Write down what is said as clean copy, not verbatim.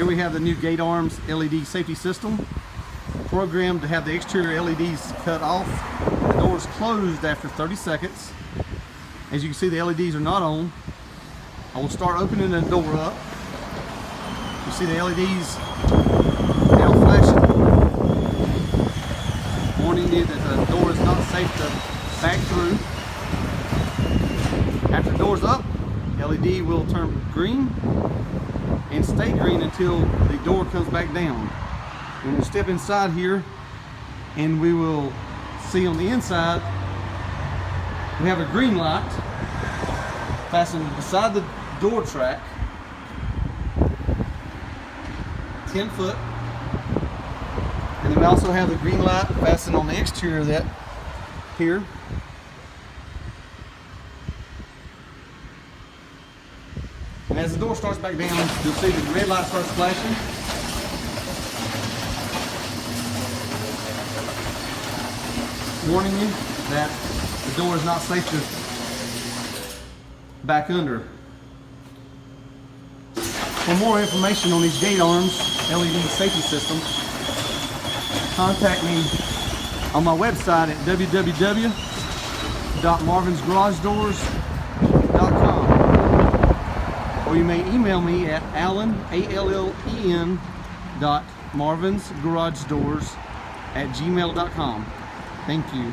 Here we have the new gate arms LED safety system, programmed to have the exterior LEDs cut off. The door is closed after 30 seconds. As you can see, the LEDs are not on. I will start opening the door up. You see the LEDs now flashing, warning you that the door is not safe to back through. After the door's up, the LED will turn green and stay green until the door comes back down. And we'll step inside here and we will see on the inside we have a green light fastened beside the door track, 10 foot. And then we also have the green light fastened on the exterior of that here. And as the door starts back down, you'll see the red light starts flashing. Warning you that the door is not safe to back under. For more information on these gate arms LED safety system, contact me on my website at www.marvinsgaragedoors.com, or you may email me at allen.marvinsgaragedoors@gmail.com. Thank you.